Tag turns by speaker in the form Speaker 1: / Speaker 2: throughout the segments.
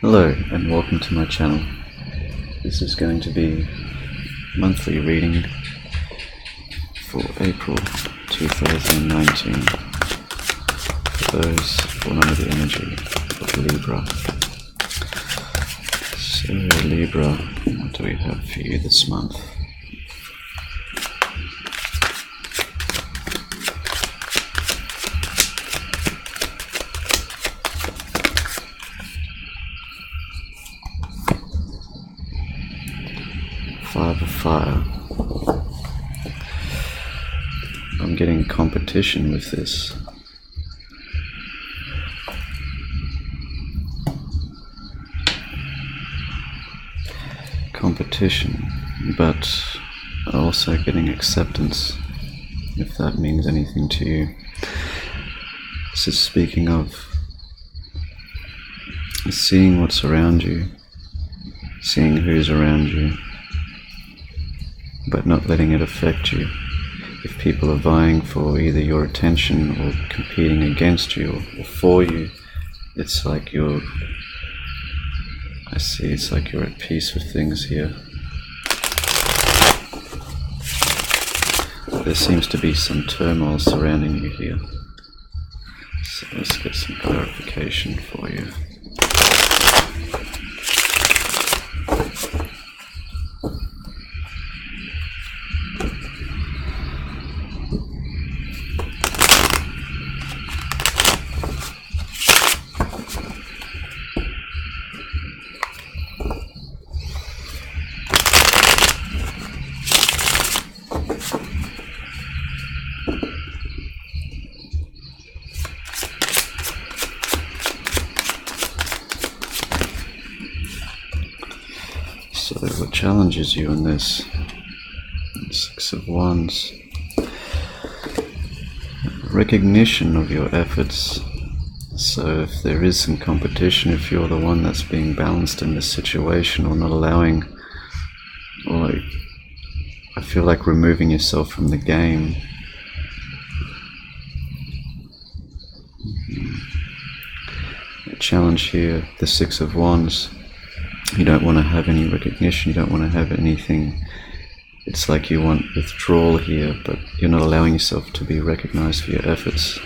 Speaker 1: Hello and welcome to my channel. This is going to be monthly reading for April 2019 for those born under the energy of Libra. So Libra, what do we have for you this month? Five of Fire. I'm getting competition with this. Competition, but also getting acceptance, if that means anything to you. This is speaking of seeing what's around you, seeing who's around you, but not letting it affect you. If people are vying for either your attention or competing against you or for you, it's like it's like you're at peace with things here. There seems to be some turmoil surrounding you here. So let's get some clarification for you. So what challenges you in this? Six of Wands. Recognition of your efforts. So if there is some competition, if you're the one that's being balanced in this situation, or not allowing, or I feel like removing yourself from the game. A challenge here, the Six of Wands. You don't want to have any recognition, you don't want to have anything. It's like you want withdrawal here, but you're not allowing yourself to be recognized for your efforts.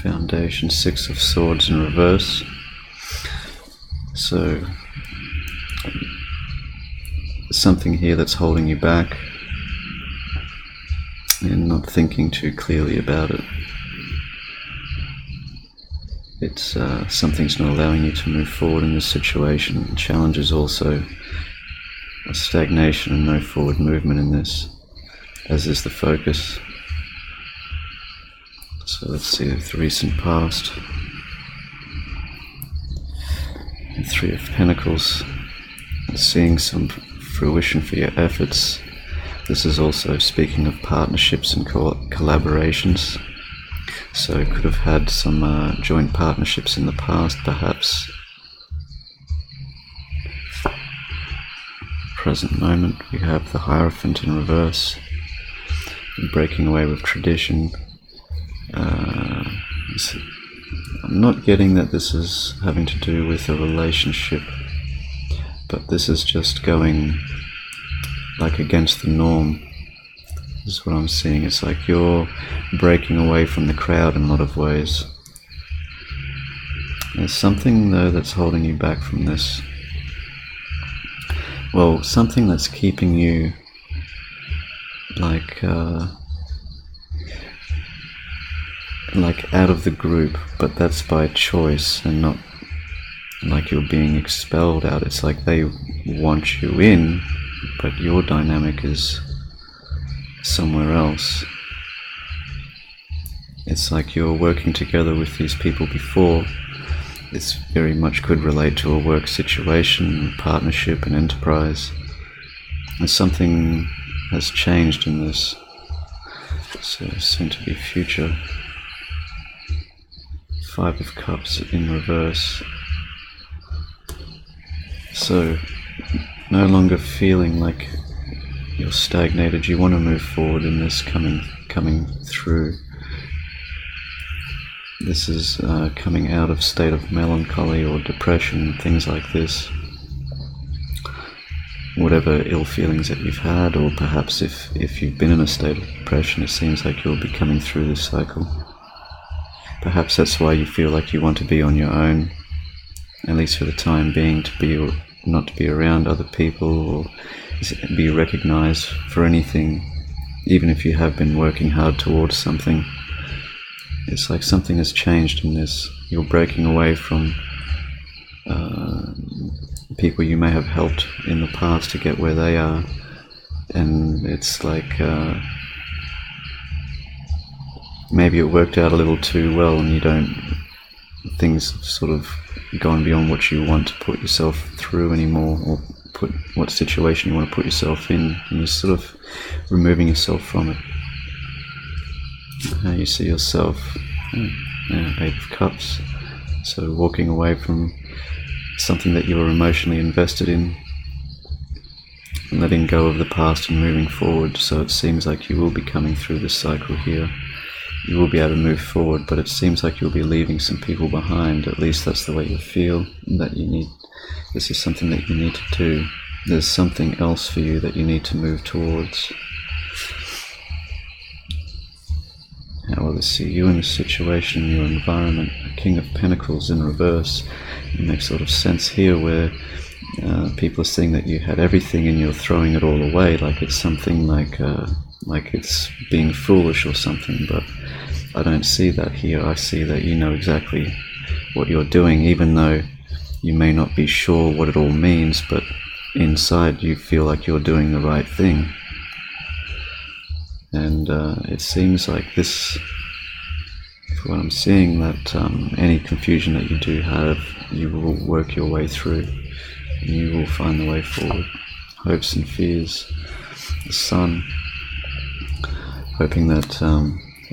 Speaker 1: Foundation, Six of Swords in reverse. So something here that's holding you back and not thinking too clearly about it. It's something's not allowing you to move forward in this situation. Challenge is also a stagnation and no forward movement in this, as is the focus. So let's see the recent past. And Three of Pentacles, seeing some fruition for your efforts. This is also speaking of partnerships and collaborations. So could have had some joint partnerships in the past, perhaps. Present moment, we have the Hierophant in reverse, breaking away with tradition. I'm not getting that this is having to do with a relationship, but this is just going like against the norm. This is what I'm seeing. It's like you're breaking away from the crowd in a lot of ways. There's something though that's holding you back from this. Well, something that's keeping you like out of the group, but that's by choice and not like you're being expelled out. It's like they want you in, but your dynamic is somewhere else. It's like you're working together with these people before. This very much could relate to a work situation, partnership and enterprise. And something has changed in this. So soon to be future. Five of Cups in reverse. So no longer feeling like you're stagnated. You want to move forward in this coming through. this is coming out of state of melancholy or depression, things like this. Whatever ill feelings that you've had, or perhaps if you've been in a state of depression, it seems like you'll be coming through this cycle. Perhaps that's why you feel like you want to be on your own, at least for the time being, not to be around other people or be recognized for anything, even if you have been working hard towards something. It's like something has changed in this. You're breaking away from people you may have helped in the past to get where they are, and it's like maybe it worked out a little too well, and things have sort of gone beyond what you want to put yourself through anymore, or what situation you want to put yourself in, and you're sort of removing yourself from it. How you see yourself, Eight of Cups, so walking away from something that you were emotionally invested in, and letting go of the past and moving forward. So it seems like you will be coming through this cycle here. You will be able to move forward, but it seems like you'll be leaving some people behind. At least that's the way you feel, that this is something that you need to do. There's something else for you that you need to move towards. How will this see you in this situation, your environment? King of Pentacles in reverse. It makes sort of sense here, where people are saying that you had everything and you're throwing it all away, like it's something like it's being foolish or something. But I don't see that here. I see that you know exactly what you're doing, even though you may not be sure what it all means, but inside you feel like you're doing the right thing. And it seems like this, for what I'm seeing, that any confusion that you do have, you will work your way through, and you will find the way forward. Hopes and fears. The Sun. Hoping that,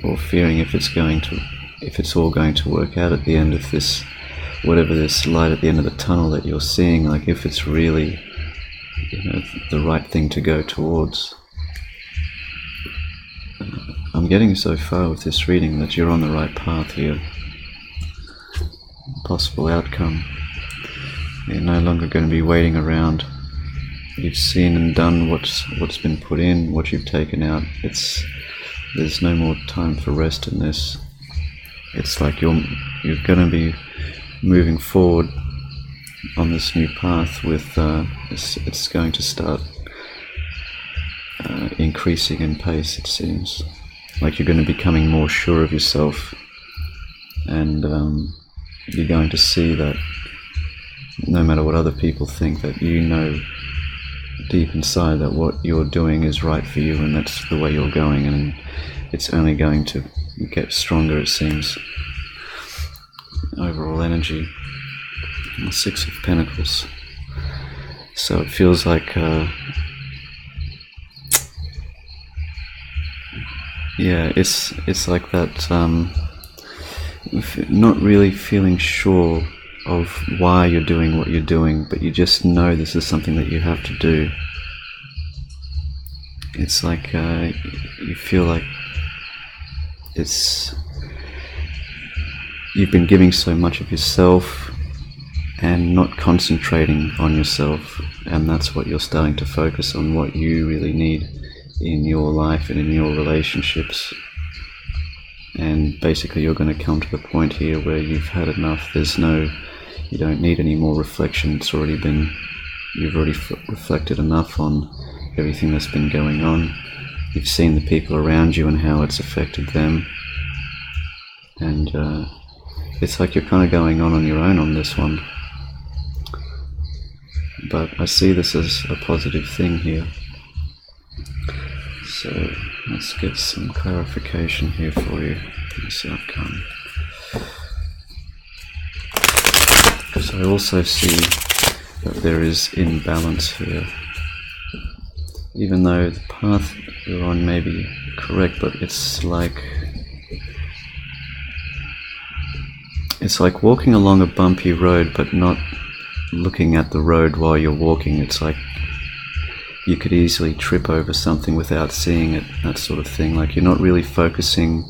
Speaker 1: or fearing if it's all going to work out at the end of this, whatever this light at the end of the tunnel that you're seeing, like if it's really, the right thing to go towards. I'm getting so far with this reading that you're on the right path here. Possible outcome. You're no longer going to be waiting around. You've seen and done what's been put in, what you've taken out. There's no more time for rest in this. It's like you're going to be moving forward on this new path with it's going to start increasing in pace, it seems. Like you're going to be becoming more sure of yourself, and you're going to see that no matter what other people think, that you know deep inside that what you're doing is right for you, and that's the way you're going, and it's only going to get stronger, it seems. Overall energy. The Six of Pentacles. So it feels like it's like that, not really feeling sure of why you're doing what you're doing, but you just know this is something that you have to do. It's like you feel like you've been giving so much of yourself and not concentrating on yourself, and that's what you're starting to focus on, what you really need in your life and in your relationships. And basically you're going to come to the point here where you've had enough. You don't need any more reflection. You've already reflected enough on everything that's been going on. You've seen the people around you and how it's affected them, and it's like you're kind of going on your own on this one. But I see this as a positive thing here. So let's get some clarification here for you, this outcome. Because I also see that there is imbalance here. Even though the path you're on may be correct, but it's like walking along a bumpy road but not looking at the road while you're walking. It's like you could easily trip over something without seeing it, that sort of thing. Like you're not really focusing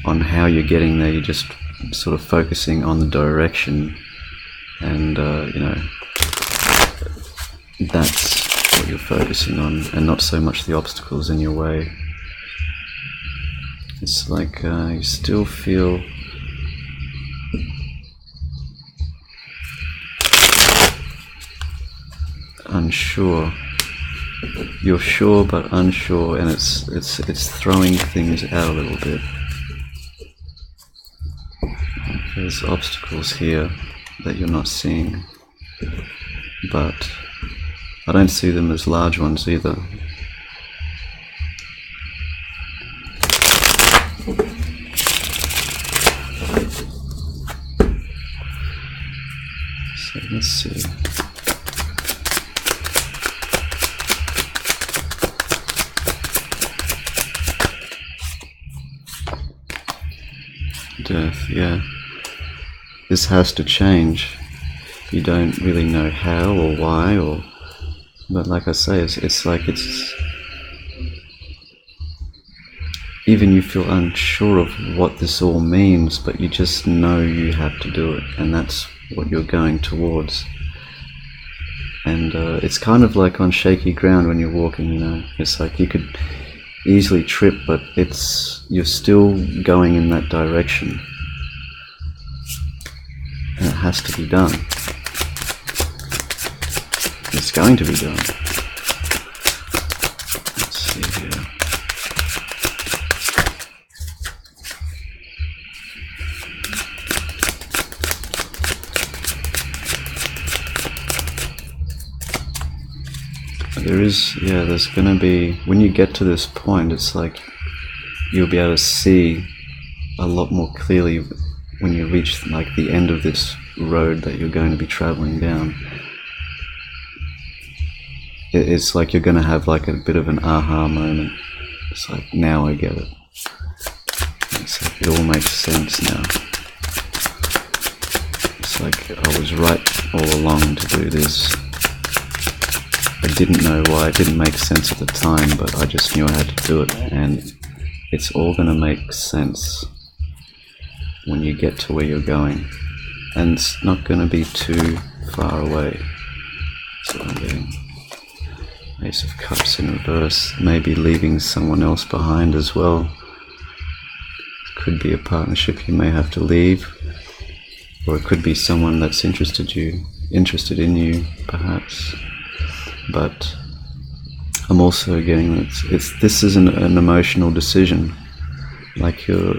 Speaker 1: on how you're getting there. You're just sort of focusing on the direction, and that's what you're focusing on, and not so much the obstacles in your way. It's like you still feel unsure. You're sure but unsure, and it's throwing things out a little bit. There's obstacles here that you're not seeing, but I don't see them as large ones either. So let's see. Death, yeah. This has to change. You don't really know how or why, but like I say, it's like even you feel unsure of what this all means, but you just know you have to do it, and that's what you're going towards. And it's kind of like on shaky ground when you're walking, It's like you could easily trip, but you're still going in that direction, and it has to be done. It's going to be done. Let's see here. There's gonna be, when you get to this point, it's like you'll be able to see a lot more clearly when you reach like the end of this road that you're going to be traveling down. It's like you're gonna have like a bit of an aha moment. It's like, now I get it. It's like it all makes sense now. It's like I was right all along to do this. I didn't know why, it didn't make sense at the time, but I just knew I had to do it, and it's all going to make sense when you get to where you're going, and it's not going to be too far away. That's what I'm getting. Ace of Cups in reverse, maybe leaving someone else behind as well. It could be a partnership you may have to leave, or it could be someone that's interested in you, perhaps. But I'm also getting that this is an emotional decision. Like you're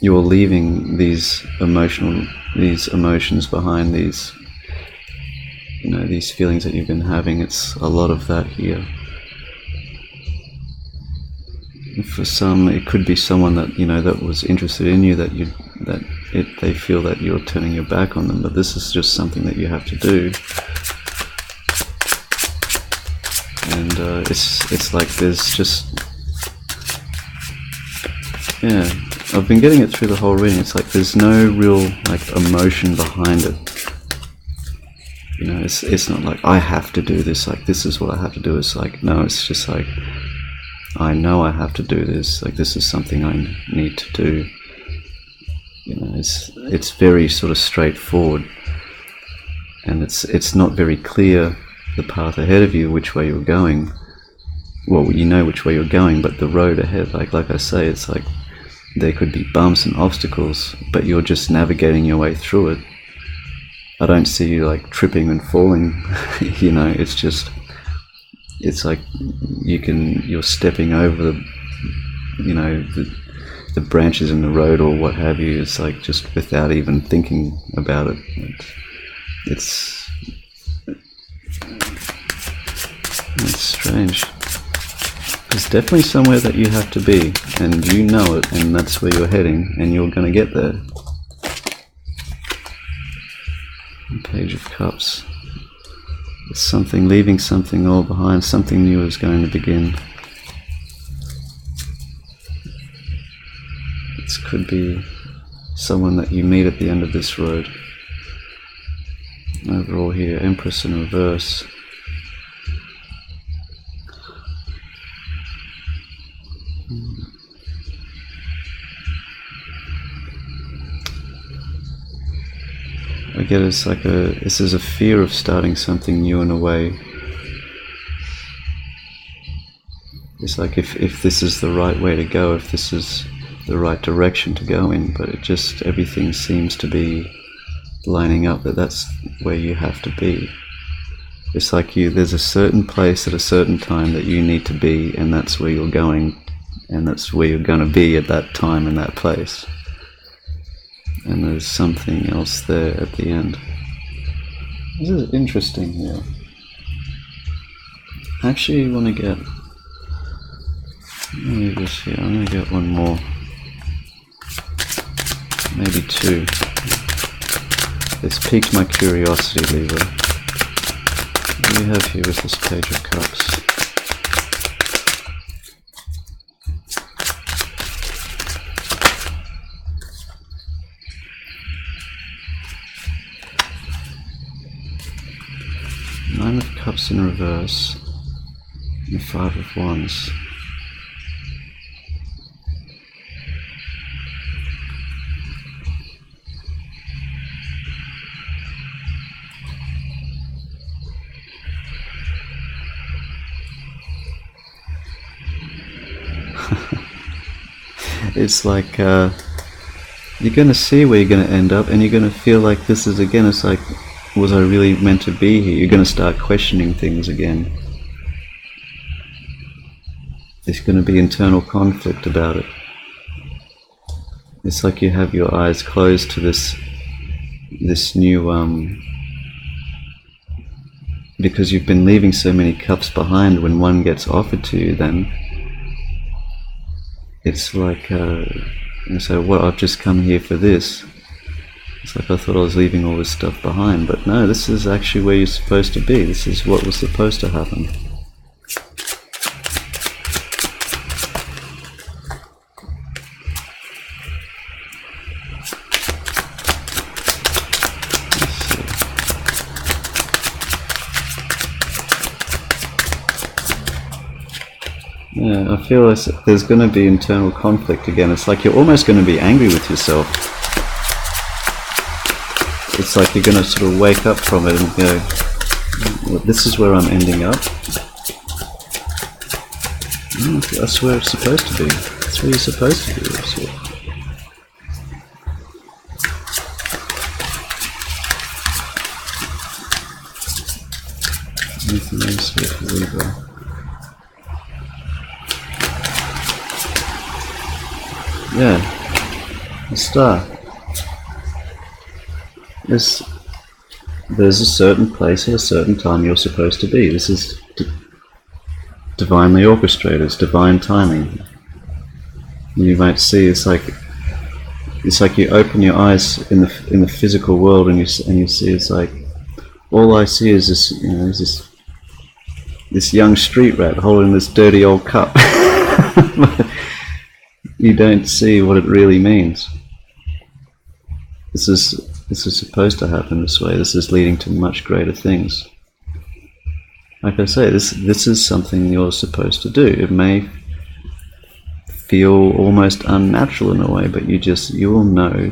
Speaker 1: leaving these emotions behind, these feelings that you've been having. It's a lot of that here. For some, it could be someone that that was interested in you, they feel that you're turning your back on them. But this is just something that you have to do. And it's like there's just, I've been getting it through the whole reading. It's like there's no real like emotion behind it. It's not like I have to do this, like this is what I have to do. It's like, no, it's just like I know I have to do this. Like this is something I need to do. It's very sort of straightforward, and it's not very clear, the path ahead of you, which way you're going. Well, you know which way you're going, but the road ahead, like I say, it's like there could be bumps and obstacles, but you're just navigating your way through it. I don't see you like tripping and falling. It's like you're stepping over the branches in the road or what have you. It's like just without even thinking about it. It's strange. There's definitely somewhere that you have to be, and you know it, and that's where you're heading, and you're going to get there. Page of Cups. It's something, leaving something all behind, something new is going to begin. This could be someone that you meet at the end of this road. Overall here, Empress in reverse. I get it's like this is a fear of starting something new in a way. It's like if this is the right way to go, if this is the right direction to go in, but it just, everything seems to be lining up that that's where you have to be. It's like there's a certain place at a certain time that you need to be, and that's where you're going, and that's where you're going to be at that time in that place. And there's something else there at the end. This is interesting here. I actually want to get, let me just here, I'm going to get one more, maybe two. It's piqued my curiosity, Libra. What do we have here with this Page of Cups? Nine of Cups in reverse, and Five of Wands. It's like you're going to see where you're going to end up, and you're going to feel like this is, again, it's like, was I really meant to be here? You're going to start questioning things again. There's going to be internal conflict about it. It's like you have your eyes closed to this new, because you've been leaving so many cups behind. When one gets offered to you, then it's like, so what, I've just come here for this. It's like I thought I was leaving all this stuff behind, but no, this is actually where you're supposed to be. This is what was supposed to happen. Yeah, I feel there's going to be internal conflict again. It's like you're almost going to be angry with yourself. It's like you're going to sort of wake up from it and go, well, this is where I'm ending up. That's where it's supposed to be. That's where you're supposed to be. Anything else here for Libra? Yeah, the Star. There's a certain place at a certain time you're supposed to be. This is divinely orchestrated. It's divine timing. You might see it's like you open your eyes in the physical world, and you see it's like, all I see is this, is this young street rat holding this dirty old cup. You don't see what it really means. This is supposed to happen this way. This is leading to much greater things. Like I say, this is something you're supposed to do. It may feel almost unnatural in a way, but you will know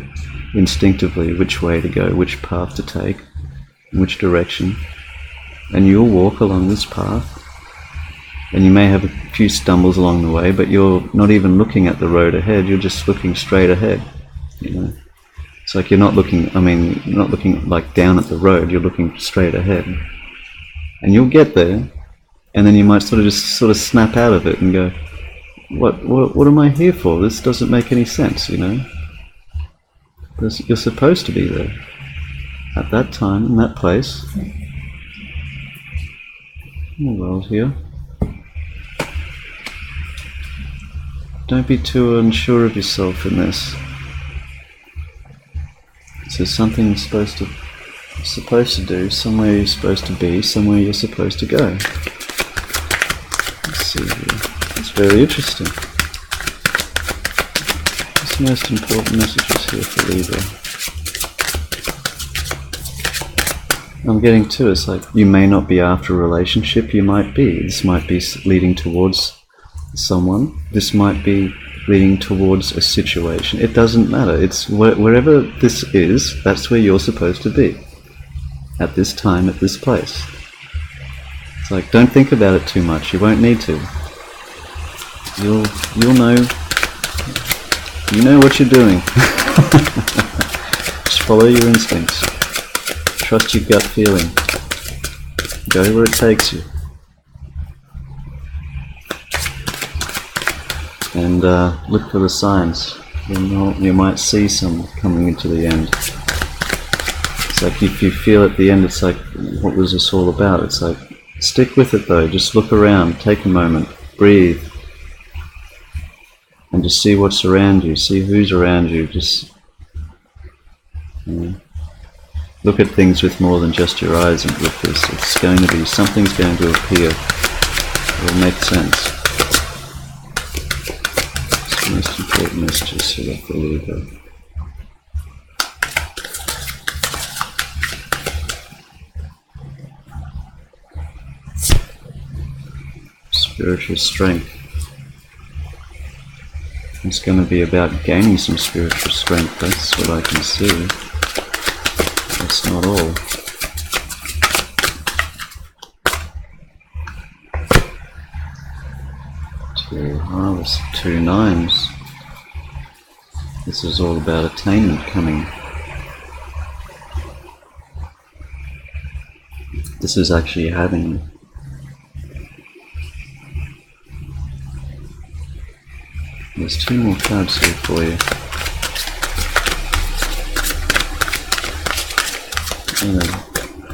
Speaker 1: instinctively which way to go, which path to take, which direction, and you'll walk along this path. And you may have a few stumbles along the way, but you're not even looking at the road ahead. You're just looking straight ahead. It's like you're not looking like down at the road. You're looking straight ahead, and you'll get there. And then you might sort of snap out of it and go, "What am I here for? This doesn't make any sense." You're supposed to be there at that time in that place. In the world here. Don't be too unsure of yourself in this. So something you're supposed to do, somewhere you're supposed to be, somewhere you're supposed to go. Let's see here. It's very interesting. What's the most important messages here for Libra? I'm getting to it's like you may not be after a relationship, you might be. This might be leading towards someone. This might be leading towards a situation. It doesn't matter. It's wherever this is, that's where you're supposed to be. At this time, at this place. It's like, don't think about it too much. You won't need to. You'll know. You know what you're doing. Just follow your instincts. Trust your gut feeling. Go where it takes you. And look for the signs. You might see some coming into the end. It's like if you feel at the end, it's like, what was this all about? It's like, stick with it though. Just look around, take a moment, breathe, and just see what's around you. See who's around you. Just look at things with more than just your eyes. And with this, it's going to be, something's going to appear. It will make sense. It's the most important messages here of the Libra. Spiritual strength. It's going to be about gaining some spiritual strength. That's what I can see. That's not all. Two nines. This is all about attainment coming. This is actually having. There's two more cards here for you.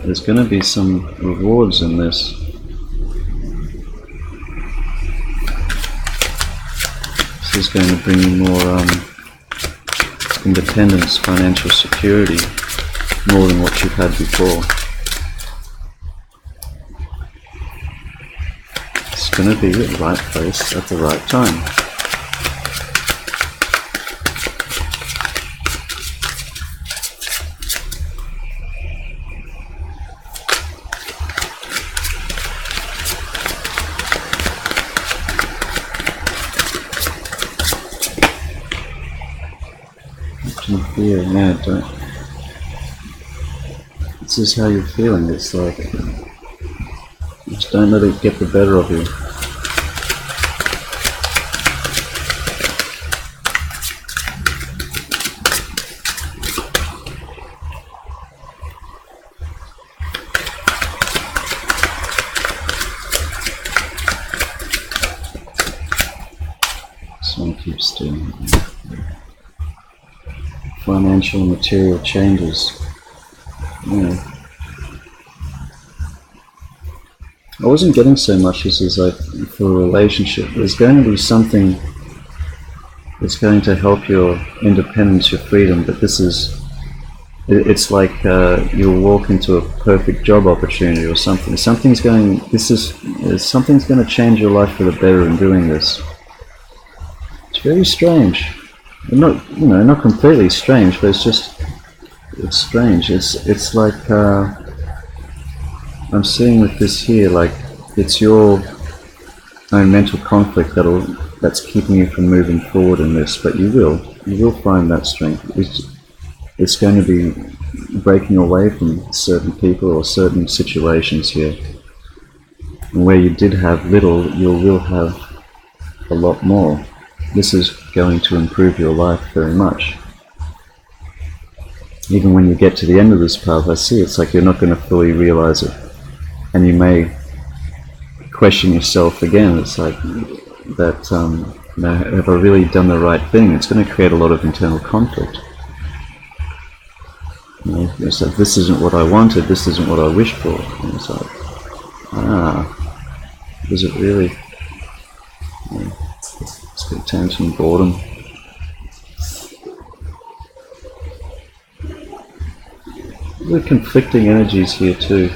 Speaker 1: There's going to be some rewards in this. This is going to bring you more independence, financial security, more than what you've had before. It's going to be at the right place at the right time. Fear, yeah, don't. This is how you're feeling. It's like, just don't let it get the better of you. Someone keeps doing it. Financial and material changes. I wasn't getting so much as like for a relationship. There's going to be something that's going to help your independence, your freedom, but this is, it's like you'll walk into a perfect job opportunity or something. Something's going to change your life for the better in doing this. It's very strange. Not, not completely strange, but it's strange. It's like I'm seeing with this here, like it's your own mental conflict that's keeping you from moving forward in this. But you will find that strength. It's going to be breaking away from certain people or certain situations here, and where you did have little, you will have a lot more. This is going to improve your life very much. Even when you get to the end of this path, I see it's like you're not going to fully realize it. And you may question yourself again. It's like that, have I really done the right thing? It's going to create a lot of internal conflict. It's like, this isn't what I wanted, this isn't what I wished for. And it's like, is it really? It's got tension, boredom. There are conflicting energies here too.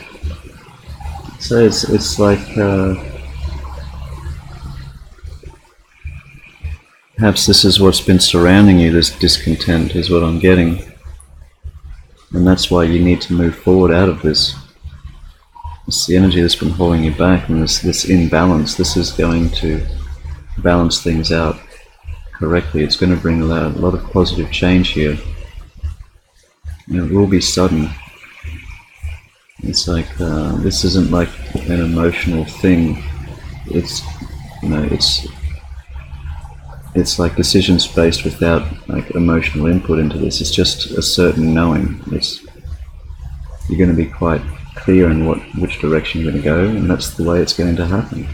Speaker 1: So it's like perhaps this is what's been surrounding you, this discontent is what I'm getting. And that's why you need to move forward out of this. It's the energy that's been holding you back, and this imbalance. This is going to balance things out. correctly, it's going to bring a lot of positive change here. It will be sudden. It's like this isn't like an emotional thing. It's it's like decision spaced without like emotional input into this. It's just a certain knowing. You're going to be quite clear in which direction you're going to go, and that's the way it's going to happen.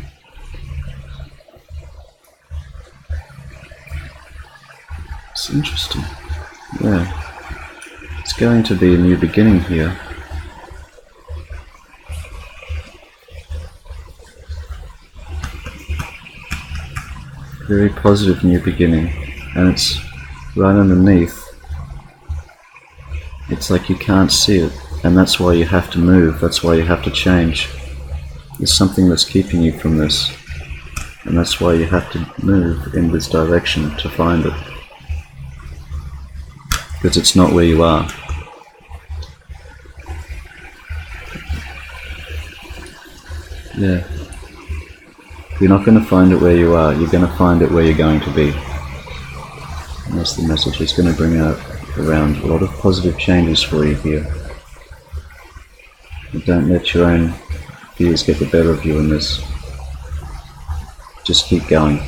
Speaker 1: It's interesting. Yeah. It's going to be a new beginning here. Very positive new beginning, and it's right underneath. It's like you can't see it, and that's why you have to move, that's why you have to change. There's something that's keeping you from this, and that's why you have to move in this direction to find it. Because it's not where you are. Yeah. You're not going to find it where you are, you're going to find it where you're going to be. And that's the message. It's going to bring out around a lot of positive changes for you here. And don't let your own fears get the better of you in this. Just keep going.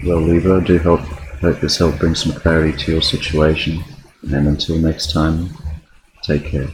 Speaker 1: Well, Libra, I do hope this helped bring some clarity to your situation. And until next time, take care.